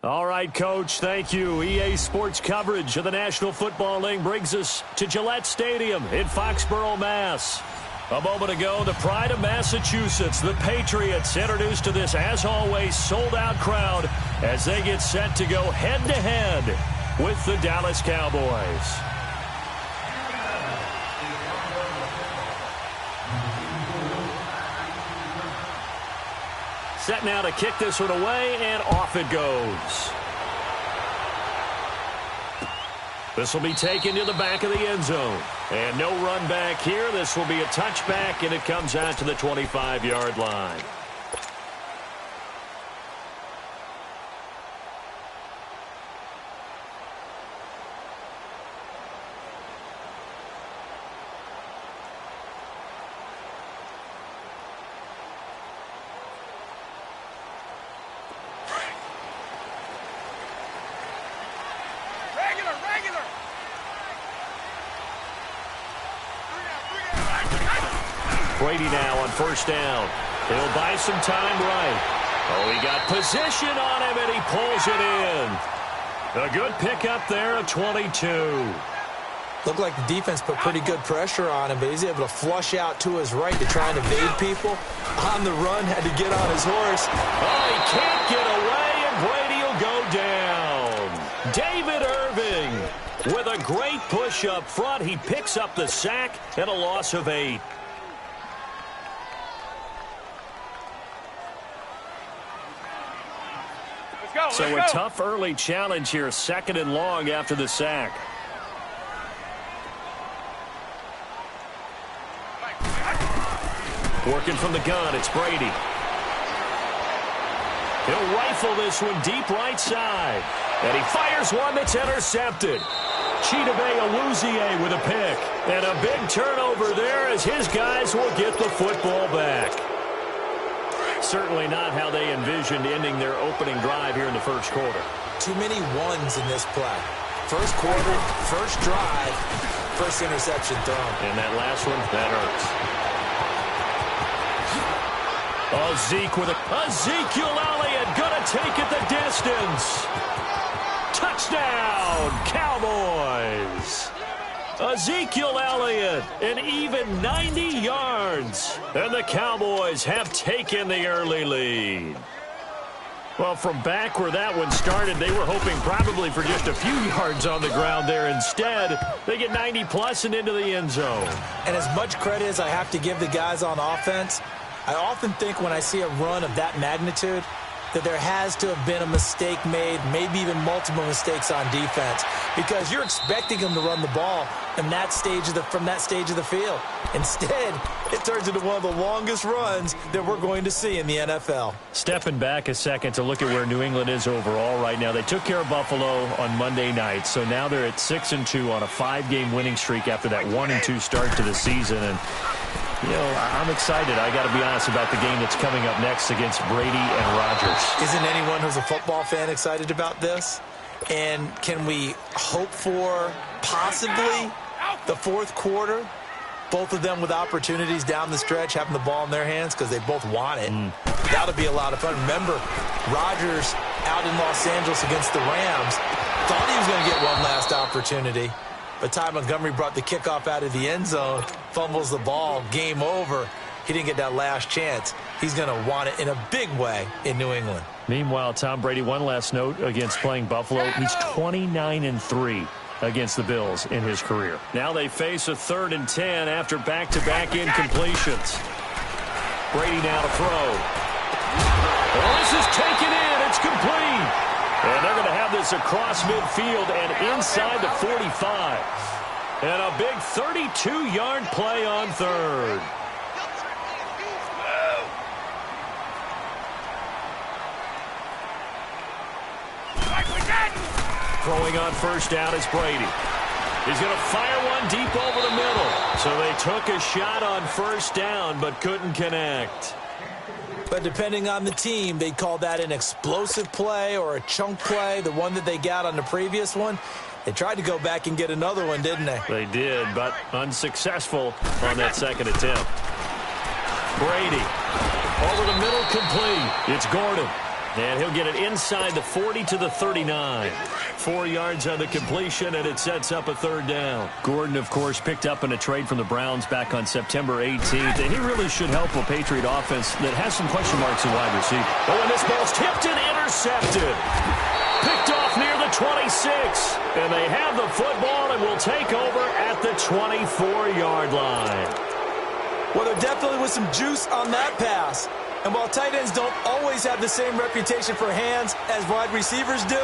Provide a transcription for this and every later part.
All right, Coach, thank you. EA Sports coverage of the National Football League brings us to Gillette Stadium in Foxborough, Mass. A moment ago, the pride of Massachusetts, the Patriots, introduced to this, as always, sold-out crowd as they get set to go head-to-head with the Dallas Cowboys. Set now to kick this one away, and off it goes. This will be taken to the back of the end zone. And no run back here. This will be a touchback, and it comes out to the 25-yard line. Brady now on first down. He'll buy some time right. Oh, he got position on him, and he pulls it in. A good pickup there, a 22. Looked like the defense put pretty good pressure on him, but he's able to flush out to his right to try and evade people. On the run, had to get on his horse. Oh, he can't get away, and Brady will go down. David Irving with a great push up front. He picks up the sack and a loss of 8. So a tough early challenge here, 2nd and long after the sack. Working from the gun, it's Brady. He'll rifle this one deep right side. And he fires one that's intercepted. Chidobe Awuzie with a pick. And a big turnover there as his guys will get the football back. Certainly not how they envisioned ending their opening drive here in the first quarter. Too many ones in this play. First quarter, first drive, first interception thrown. And that last one, that hurts. Ezekiel Elliott gonna take it the distance. Touchdown, Cowboys. Ezekiel Elliott, an even 90 yards. And the Cowboys have taken the early lead. Well, from back where that one started, they were hoping probably for just a few yards on the ground there. Instead, they get 90-plus and into the end zone. And as much credit as I have to give the guys on offense, I often think when I see a run of that magnitude that there has to have been a mistake made, maybe even multiple mistakes on defense, because you're expecting them to run the ball from that stage of the field. Instead, it turns into one of the longest runs that we're going to see in the NFL. Stepping back a second to look at where New England is overall right now. They took care of Buffalo on Monday night, so now they're at 6-2 on a 5-game winning streak after that 1-2 start to the season. And you know, I'm excited, I got to be honest, about the game that's coming up next against Brady and Rodgers. Isn't anyone who's a football fan excited about this? And can we hope for possibly the fourth quarter? Both of them with opportunities down the stretch, having the ball in their hands because they both want it. That'll be a lot of fun. Remember, Rodgers out in Los Angeles against the Rams thought he was going to get one last opportunity. But Ty Montgomery brought the kickoff out of the end zone, fumbles the ball, game over. He didn't get that last chance. He's going to want it in a big way in New England. Meanwhile, Tom Brady, one last note against playing Buffalo. He's 29-3 against the Bills in his career. Now they face a 3rd and 10 after back-to-back incompletions. Brady now to throw. Well, this is taken in. It's complete. And they're going to have this across midfield and inside the 45. And a big 32-yard play on 3rd. Throwing on first down is Brady. He's going to fire one deep over the middle. So they took a shot on first down but couldn't connect. But depending on the team, they'd call that an explosive play or a chunk play, the one that they got on the previous one. They tried to go back and get another one, didn't they? They did, but unsuccessful on that second attempt. Brady over the middle, complete. It's Gordon. And he'll get it inside the 40 to the 39. 4 yards on the completion, and it sets up a third down. Gordon, of course, picked up in a trade from the Browns back on September 18th, and he really should help a Patriot offense that has some question marks in wide receiver. Oh, and this ball's tipped and intercepted. Picked off near the 26. And they have the football and will take over at the 24-yard line. Well, there definitely was some juice on that pass. And while tight ends don't always have the same reputation for hands as wide receivers do,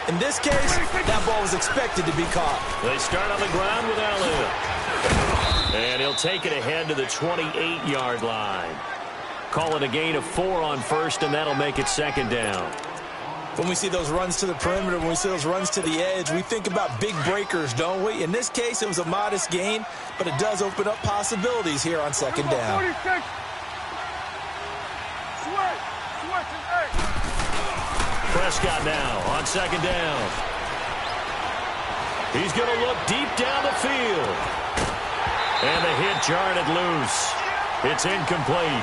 in this case, that ball was expected to be caught. They start on the ground with Elliott. And he'll take it ahead to the 28-yard line. Call it a gain of 4 on first, and that'll make it second down. When we see those runs to the perimeter, when we see those runs to the edge, we think about big breakers, don't we? In this case, it was a modest gain, but it does open up possibilities here on second down. Prescott now on second down. He's going to look deep down the field. And the hit jarred it loose. It's incomplete.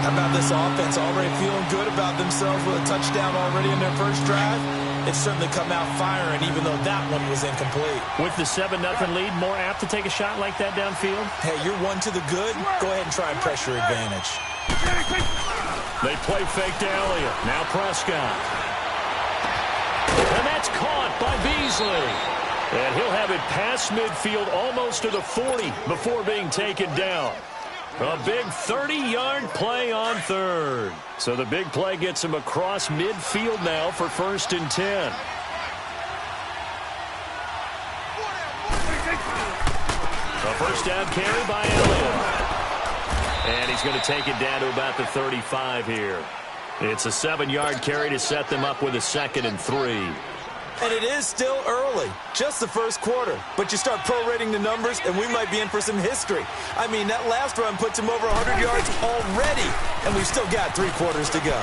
How about this offense already feeling good about themselves with a touchdown already in their first drive? It's certainly come out firing, even though that one was incomplete. With the 7-0 lead, more apt to take a shot like that downfield? Hey, you're one to the good. Go ahead and try and pressure advantage. They play fake to Elliott. Now Prescott. And that's caught by Beasley. And he'll have it past midfield almost to the 40 before being taken down. A big 30-yard play on third. So the big play gets him across midfield now for 1st and 10. A first down carry by Elliott. And he's going to take it down to about the 35 here. It's a 7-yard carry to set them up with a 2nd and 3. And it is still early, just the first quarter. But you start prorating the numbers, and we might be in for some history. I mean, that last run puts him over 100 yards already, and we've still got 3 quarters to go.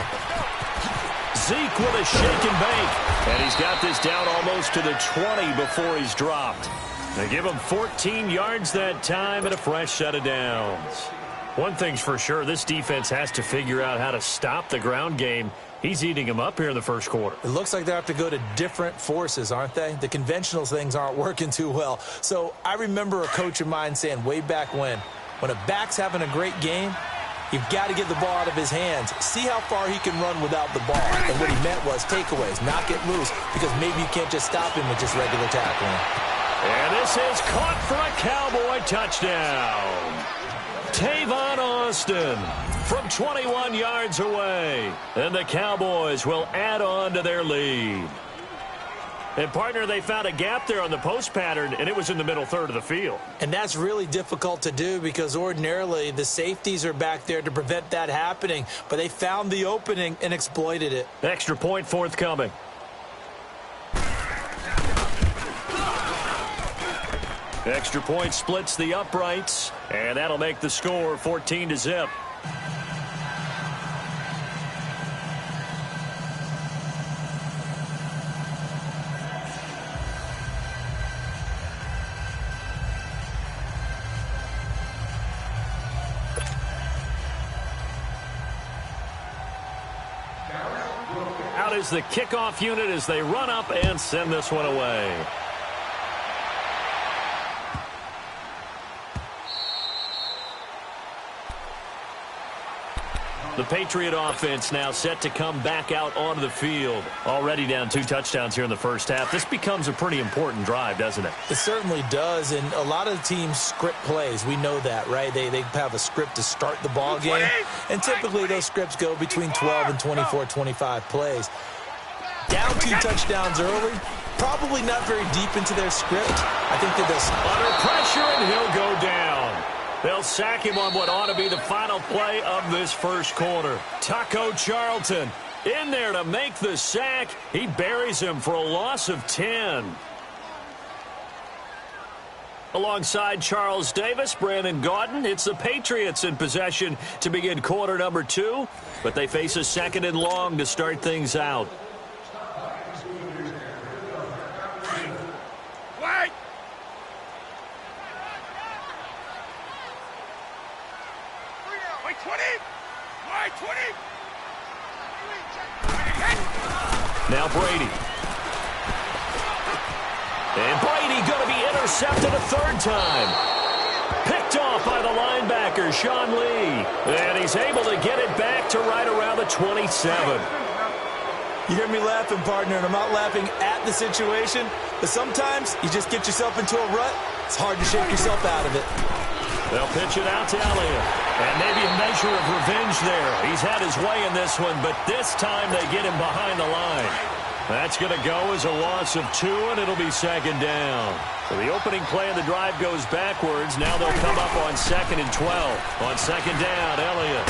Zeke with a shake and bake. And he's got this down almost to the 20 before he's dropped. They give him 14 yards that time and a fresh set of downs. One thing's for sure, this defense has to figure out how to stop the ground game. He's eating them up here in the first quarter. It looks like they have to go to different forces, aren't they? The conventional things aren't working too well. So I remember a coach of mine saying way back when a back's having a great game, you've got to get the ball out of his hands. See how far he can run without the ball. And what he meant was takeaways, not get loose, because maybe you can't just stop him with just regular tackling. And this is caught for a Cowboy touchdown. Tavon Austin from 21 yards away. And the Cowboys will add on to their lead. And, partner, they found a gap there on the post pattern, and it was in the middle third of the field. And that's really difficult to do because ordinarily the safeties are back there to prevent that happening. But they found the opening and exploited it. Extra point forthcoming. Extra point splits the uprights, and that'll make the score 14-0. Out is the kickoff unit as they run up and send this one away. The Patriot offense now set to come back out onto the field. Already down 2 touchdowns here in the first half. This becomes a pretty important drive, doesn't it? It certainly does, and a lot of teams script plays. We know that, right? They have a script to start the ball game, and typically those scripts go between 12 and 24, 25 plays. Down 2 touchdowns early, probably not very deep into their script. I think that under pressure, and he'll go down. They'll sack him on what ought to be the final play of this first quarter. Taco Charlton in there to make the sack. He buries him for a loss of 10. Alongside Charles Davis, Brandon Gaudin, it's the Patriots in possession to begin quarter number 2, but they face a 2nd and long to start things out. Now Brady. And Brady going to be intercepted a third time. Picked off by the linebacker, Sean Lee. And he's able to get it back to right around the 27. You hear me laughing, partner, and I'm not laughing at the situation, but sometimes you just get yourself into a rut. It's hard to shake yourself out of it. They'll pitch it out to Elliott. And maybe a measure of revenge there. He's had his way in this one, but this time they get him behind the line. That's going to go as a loss of 2, and it'll be second down. So the opening play of the drive goes backwards. Now they'll come up on 2nd and 12. On second down, Elliott.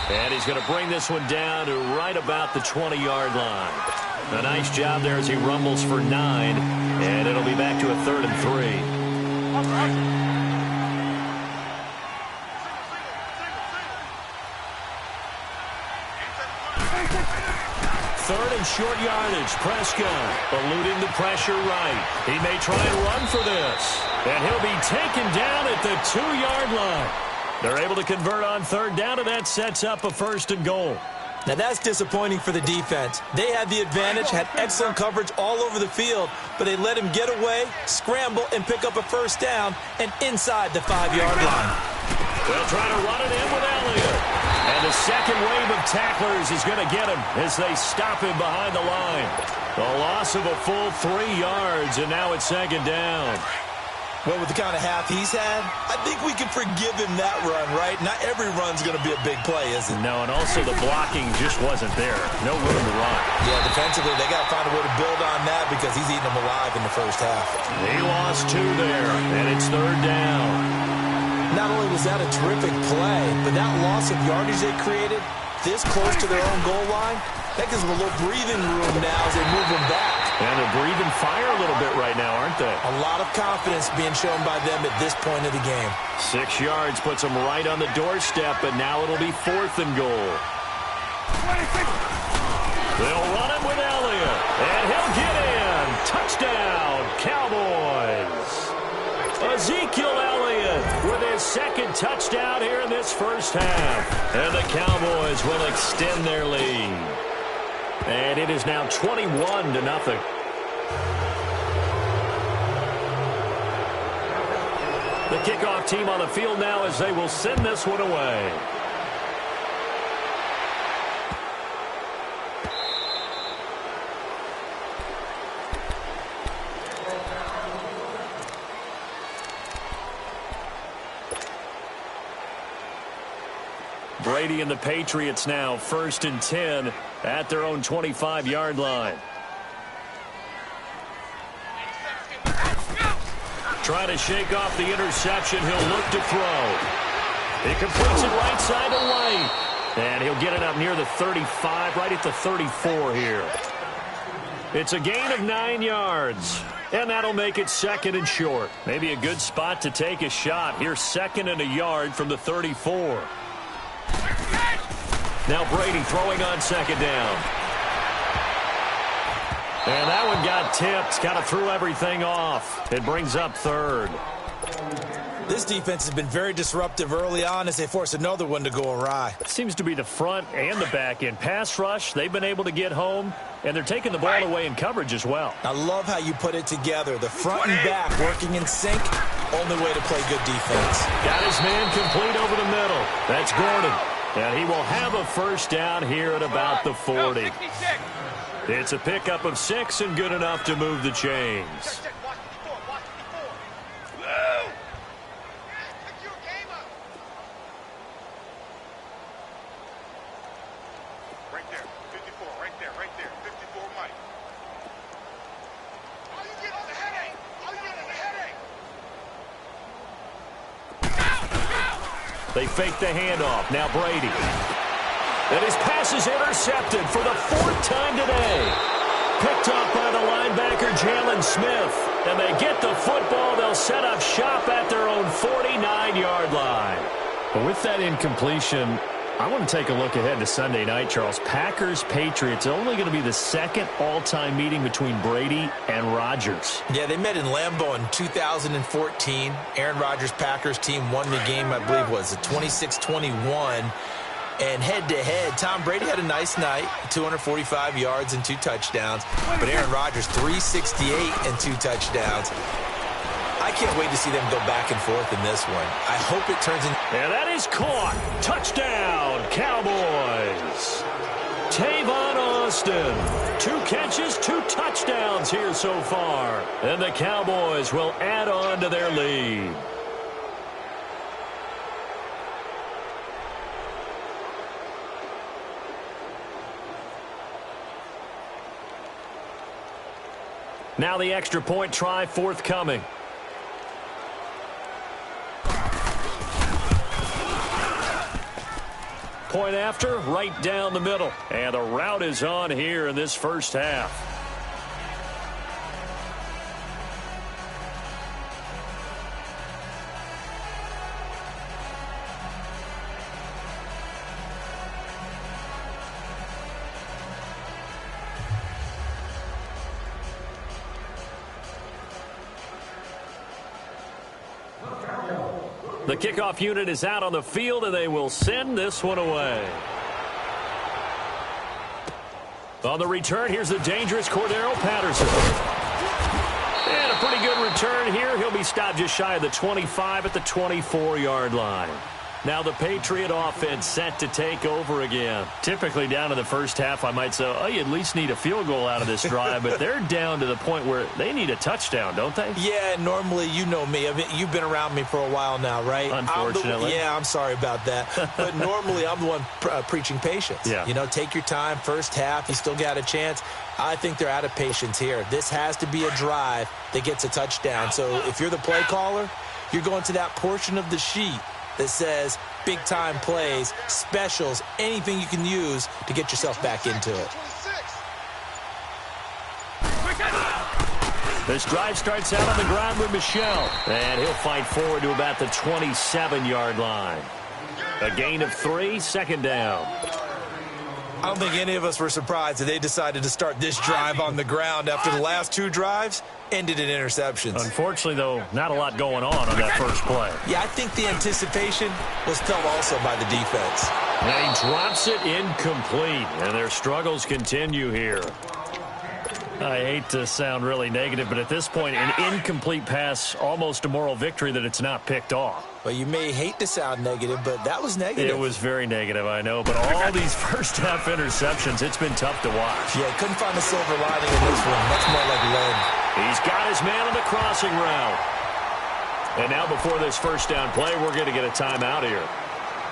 And he's going to bring this one down to right about the 20-yard line. A nice job there as he rumbles for 9, and it'll be back to a 3rd and 3. Third and short yardage. Prescott eluding the pressure right. He may try and run for this. And he'll be taken down at the 2-yard line. They're able to convert on third down, and that sets up a 1st and goal. Now that's disappointing for the defense. They had the advantage, had excellent coverage all over the field, but they let him get away, scramble, and pick up a 1st down and inside the 5-yard line. They'll try to run it in with Elliott. And the second wave of tacklers is going to get him as they stop him behind the line. A loss of a full 3 yards, and now it's second down. Well, with the kind of half he's had, I think we can forgive him that run, right? Not every run's going to be a big play, is it? No, and also the blocking just wasn't there. No room to run. Yeah, defensively, they got to find a way to build on that because he's eating them alive in the first half. He lost 2 there, and it's third down. Not only was that a terrific play, but that loss of yardage they created this close to their own goal line, that gives them a little breathing room now as they move them back. And they're breathing fire a little bit right now, aren't they? A lot of confidence being shown by them at this point of the game. 6 yards puts them right on the doorstep, but now it'll be 4th and goal. They'll run it with Elliott, and he'll get in. Touchdown, Cowboys. Ezekiel Elliott with his 2nd touchdown here in this first half. And the Cowboys will extend their lead. And it is now 21-0. The kickoff team on the field now as they will send this one away. Brady and the Patriots now 1st and 10 at their own 25-yard line. Trying to shake off the interception. He'll look to throw. He completes it right side to White. And he'll get it up near the 35, right at the 34 here. It's a gain of 9 yards. And that'll make it 2nd and short. Maybe a good spot to take a shot. Here's 2nd and a yard from the 34. Now Brady throwing on 2nd down. And that one got tipped. Kind of threw everything off. It brings up 3rd. This defense has been very disruptive early on as they force another one to go awry. Seems to be the front and the back end. Pass rush, they've been able to get home, and they're taking the ball away in coverage as well. I love how you put it together. The front and back working in sync. Only way to play good defense. Got his man complete over the middle. That's Gordon. And he will have a 1st down here at about the 40. It's a pickup of 6 and good enough to move the chains. They fake the handoff. Now Brady. And his pass is intercepted for the 4th time today. Picked up by the linebacker, Jalen Smith. And they get the football. They'll set up shop at their own 49-yard line. But with that incompletion, I want to take a look ahead to Sunday night, Charles. Packers-Patriots, only going to be the 2nd all-time meeting between Brady and Rodgers. Yeah, they met in Lambeau in 2014. Aaron Rodgers' Packers team won the game, I believe, was 26-21. And head-to-head, Tom Brady had a nice night, 245 yards and 2 touchdowns. But Aaron Rodgers, 368 and 2 touchdowns. I can't wait to see them go back and forth in this one. I hope it turns into... And that is caught. Touchdown, Cowboys. Tavon Austin. 2 catches, 2 touchdowns here so far. And the Cowboys will add on to their lead. Now the extra point try forthcoming. Point after, right down the middle. And the route is on here in this first half. The kickoff unit is out on the field, and they will send this one away. On the return, here's the dangerous Cordero Patterson. And a pretty good return here. He'll be stopped just shy of the 25 at the 24-yard line. Now the Patriot offense set to take over again. Typically down in the first half, I might say, oh, you at least need a field goal out of this drive, but they're down to the point where they need a touchdown, don't they? Yeah, normally, you know me. I mean, you've been around me for a while now, right? Unfortunately. I'm sorry about that. But normally, I'm the one preaching patience. Yeah. You know, take your time. First half, you still got a chance. I think they're out of patience here. This has to be a drive that gets a touchdown. So if you're the play caller, you're going to that portion of the sheet that says big-time plays, specials, anything you can use to get yourself back into it. This drive starts out on the ground with Michel, and he'll fight forward to about the 27-yard line. A gain of 3, second down. I don't think any of us were surprised that they decided to start this drive on the ground after the last 2 drives ended in interceptions. Unfortunately, though, not a lot going on that first play. Yeah, I think the anticipation was felt also by the defense. And he drops it incomplete, and their struggles continue here. I hate to sound really negative, but at this point, an incomplete pass, almost a moral victory that it's not picked off. Well, you may hate to sound negative, but that was negative. It was very negative, I know. But all these first-half interceptions, it's been tough to watch. Yeah, couldn't find a silver lining in this one. Much more like lead. He's got his man on the crossing route. And now before this first down play, we're going to get a timeout here,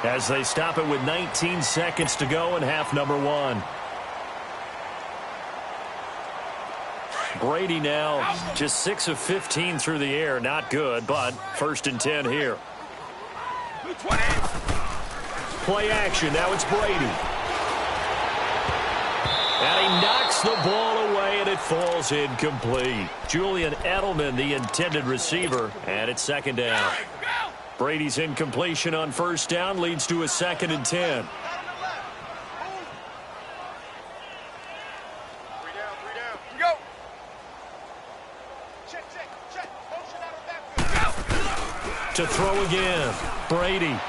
as they stop it with 19 seconds to go in half number 1. Brady now just 6 of 15 through the air. Not good, but 1st and 10 here. Play action. Now it's Brady. And he knocks the ball away, and it falls incomplete. Julian Edelman, the intended receiver, and it's 2nd down. Brady's incompletion on 1st down leads to a 2nd and 10. To throw again, Brady. And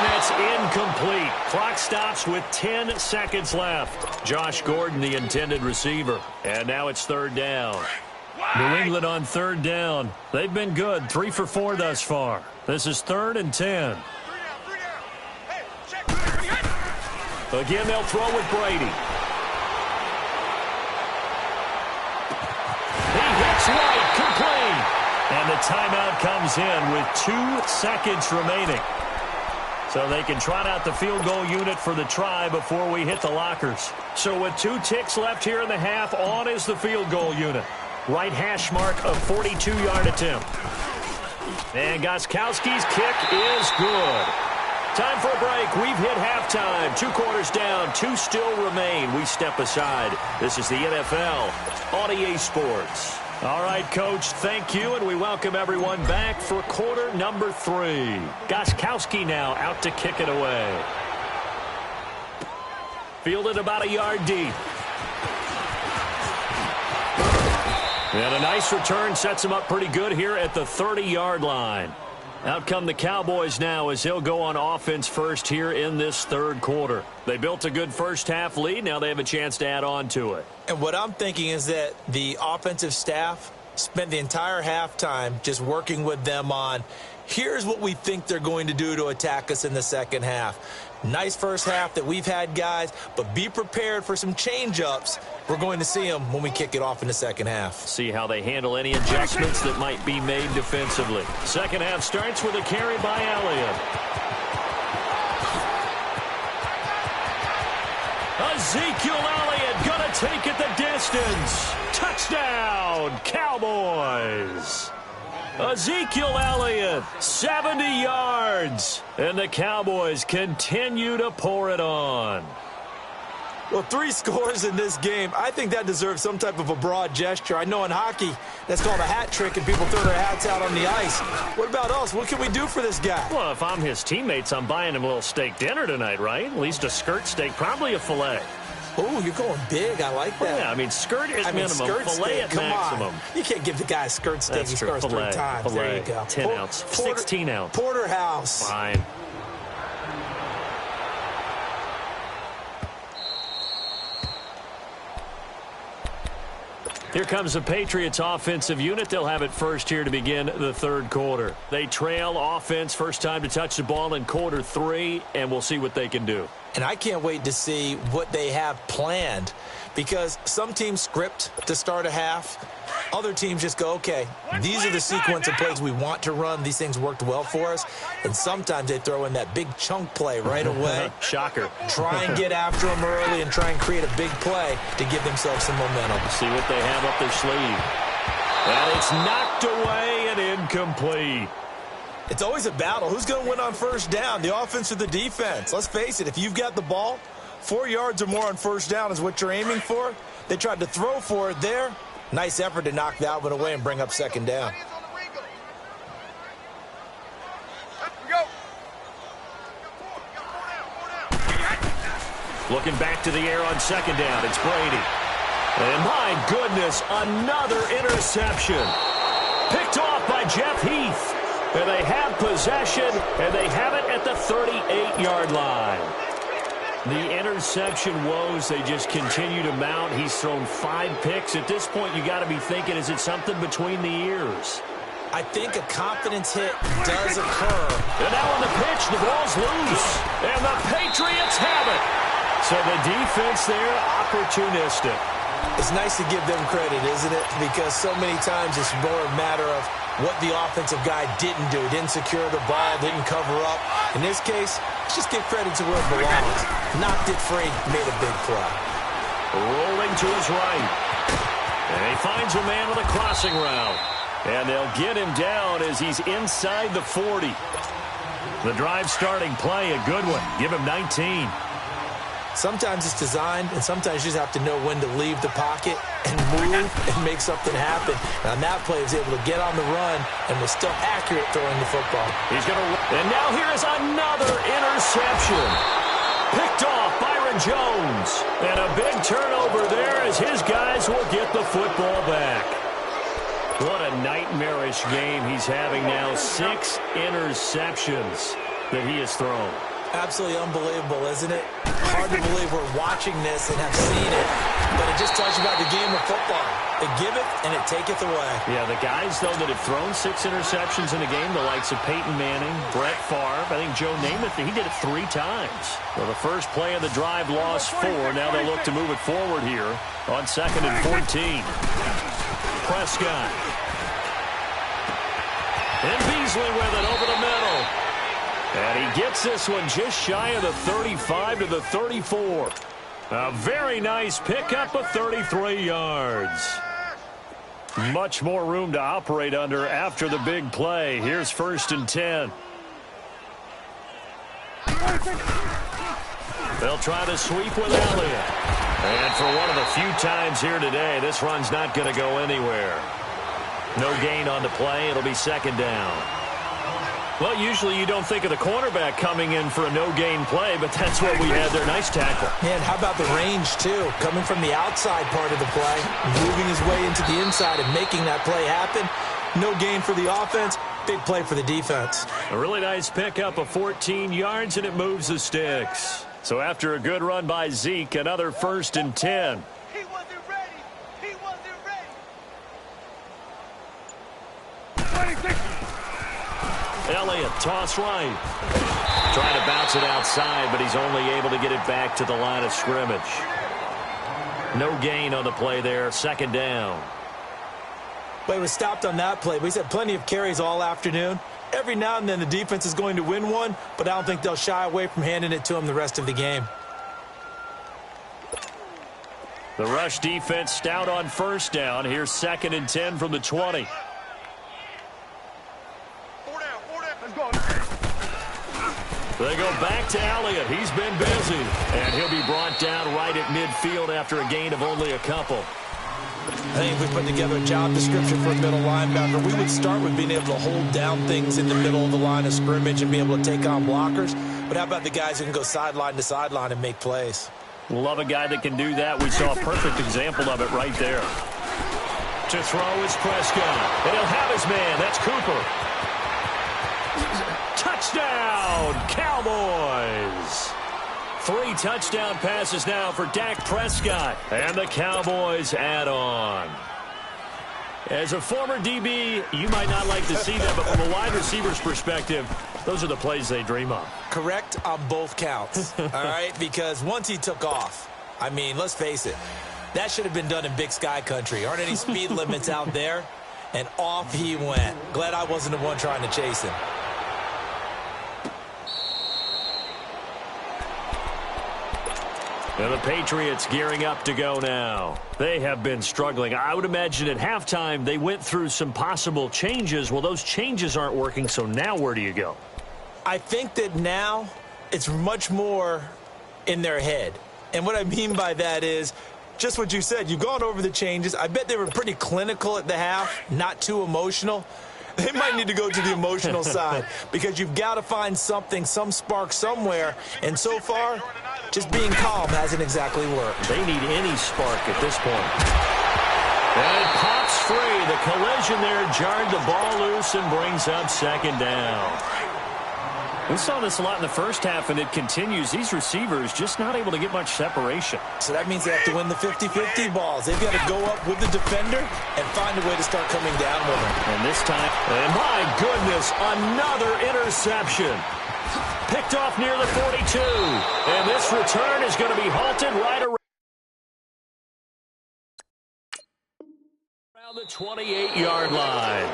that's incomplete. Clock stops with 10 seconds left. Josh Gordon, the intended receiver. And now it's 3rd down. New England on 3rd down. They've been good, 3 for 4 thus far. This is 3rd and 10. Again, they'll throw with Brady. He hits right, complete. And the timeout comes in with 2 seconds remaining. So they can trot out the field goal unit for the try before we hit the lockers. So with 2 ticks left here in the half, on is the field goal unit. Right hash mark of 42-yard attempt. And Gostkowski's kick is good. Time for a break. We've hit halftime. 2 quarters down, 2 still remain. We step aside. This is the NFL on EA Sports. All right, Coach, thank you, and we welcome everyone back for quarter number 3. Gostkowski now out to kick it away. Fielded about a yard deep. And a nice return sets him up pretty good here at the 30-yard line. Out come the Cowboys now as he'll go on offense first here in this third quarter. They built a good first-half lead. Now they have a chance to add on to it. And what I'm thinking is that the offensive staff spent the entire halftime just working with them on, here's what we think they're going to do to attack us in the second half. Nice first half that we've had, guys, but be prepared for some change-ups. We're going to see them when we kick it off in the second half. See how they handle any adjustments that might be made defensively. Second half starts with a carry by Elliott. Ezekiel Elliott going to take it the distance. Touchdown, Cowboys. Ezekiel Elliott, 70 yards. And the Cowboys continue to pour it on. Well, 3 scores in this game. I think that deserves some type of a broad gesture. I know in hockey, that's called a hat trick, and people throw their hats out on the ice. What about us? What can we do for this guy? Well, if I'm his teammates, I'm buying him a little steak dinner tonight, right? At least a skirt steak, probably a filet. Oh, you're going big. I like that. Well, yeah, I mean, skirt at minimum, skirt filet steak. at Come maximum. On. You can't give the guy a skirt steak. That's He true. scores Filet, 3 times. filet, There you go. 10 ounce, 16 ounce. Porterhouse. Fine. Here comes the Patriots offensive unit. They'll have it first here to begin the third quarter. They trail offense, first time to touch the ball in quarter 3, and we'll see what they can do. And I can't wait to see what they have planned, because some teams script to start a half. Other teams just go, okay, these are the sequence of plays we want to run. These things worked well for us. And sometimes they throw in that big chunk play right away. Shocker. Try and get after them early and try and create a big play to give themselves some momentum. See what they have up their sleeve. And it's knocked away and incomplete. It's always a battle. Who's going to win on first down, the offense or the defense? Let's face it, if you've got the ball, 4 yards or more on first down is what you're aiming for. They tried to throw for it there. Nice effort to knock that one away and bring up second down. Looking back to the air on second down, it's Brady. And my goodness, another interception. Picked off by Jeff Heath. And they have possession, and they have it at the 38-yard line. The interception woes, they just continue to mount. He's thrown 5 picks. At this point, you got to be thinking, is it something between the ears? I think a confidence hit does occur. And now on the pitch, the ball's loose. And the Patriots have it. So the defense there, opportunistic. It's nice to give them credit, isn't it? Because so many times it's more a matter of what the offensive guy didn't do. Didn't secure the ball, didn't cover up. In this case, let's just give credit to where it belongs. Knocked it free, made a big play. Rolling to his right. And he finds a man with a crossing route. And they'll get him down as he's inside the 40. The drive starting play, a good one. Give him 19. Sometimes it's designed, and sometimes you just have to know when to leave the pocket and move and make something happen. And on that play, he was able to get on the run and was still accurate throwing the football. He's going to, and now here is another interception. Picked off Byron Jones. And a big turnover there as his guys will get the football back. What a nightmarish game he's having now. 6 interceptions that he has thrown. Absolutely unbelievable, isn't it? Hard to believe we're watching this and have seen it, but it just tells you about the game of football. It giveth and it taketh away. Yeah, the guys, though, that have thrown 6 interceptions in a game, the likes of Peyton Manning, Brett Favre, I think Joe Namath, he did it 3 times. Well, the first play of the drive lost 4. Now they'll look to move it forward here on 2nd and 14. Prescott. And Beasley with it over the middle. And he gets this one just shy of the 35 to the 34. A very nice pickup of 33 yards. Much more room to operate under after the big play. Here's 1st and 10. They'll try to sweep with Elliott. And for one of the few times here today, this run's not going to go anywhere. No gain on the play. It'll be 2nd down. Well, usually you don't think of the cornerback coming in for a no-gain play, but that's what we had there. Nice tackle. And how about the range, too? Coming from the outside part of the play, moving his way into the inside and making that play happen. No gain for the offense. Big play for the defense. A really nice pickup of 14 yards, and it moves the sticks. So after a good run by Zeke, another 1st and 10. He wasn't ready. He wasn't ready. Elliott, toss right. Trying to bounce it outside, but he's only able to get it back to the line of scrimmage. No gain on the play there, 2nd down. Well, he was stopped on that play, but he's had plenty of carries all afternoon. Every now and then the defense is going to win one, but I don't think they'll shy away from handing it to him the rest of the game. The rush defense stout on 1st down. Here's 2nd and 10 from the 20. They go back to Elliott. He's been busy. And he'll be brought down right at midfield after a gain of only a couple. I think if we put together a job description for a middle linebacker, we would start with being able to hold down things in the middle of the line of scrimmage and be able to take on blockers. But how about the guys who can go sideline to sideline and make plays? Love a guy that can do that. We saw a perfect example of it right there. To throw is Prescott. And he'll have his man. That's Cooper. Touchdown, Cowboys. 3 touchdown passes now for Dak Prescott. And the Cowboys add on. As a former DB, you might not like to see that, but from a wide receiver's perspective, those are the plays they dream of. Correct on both counts, all right? Because once he took off, I mean, let's face it, that should have been done in Big Sky country. Aren't any speed limits out there? And off he went. Glad I wasn't the one trying to chase him. And the Patriots gearing up to go now. They have been struggling. I would imagine at halftime they went through some possible changes. Well, those changes aren't working, so now where do you go? I think that now it's much more in their head. And what I mean by that is just what you said. You've gone over the changes. I bet they were pretty clinical at the half, not too emotional. They might need to go to the emotional side because you've got to find something, some spark somewhere. And so far, just being calm hasn't exactly worked. They need any spark at this point. And it pops free. The collision there jarred the ball loose and brings up 2nd down. We saw this a lot in the first half, and it continues. These receivers just not able to get much separation. So that means they have to win the 50-50 balls. They've got to go up with the defender and find a way to start coming down with him. And this time, and my goodness, another interception. Picked off near the 42. And this return is going to be halted right around the 28-yard line.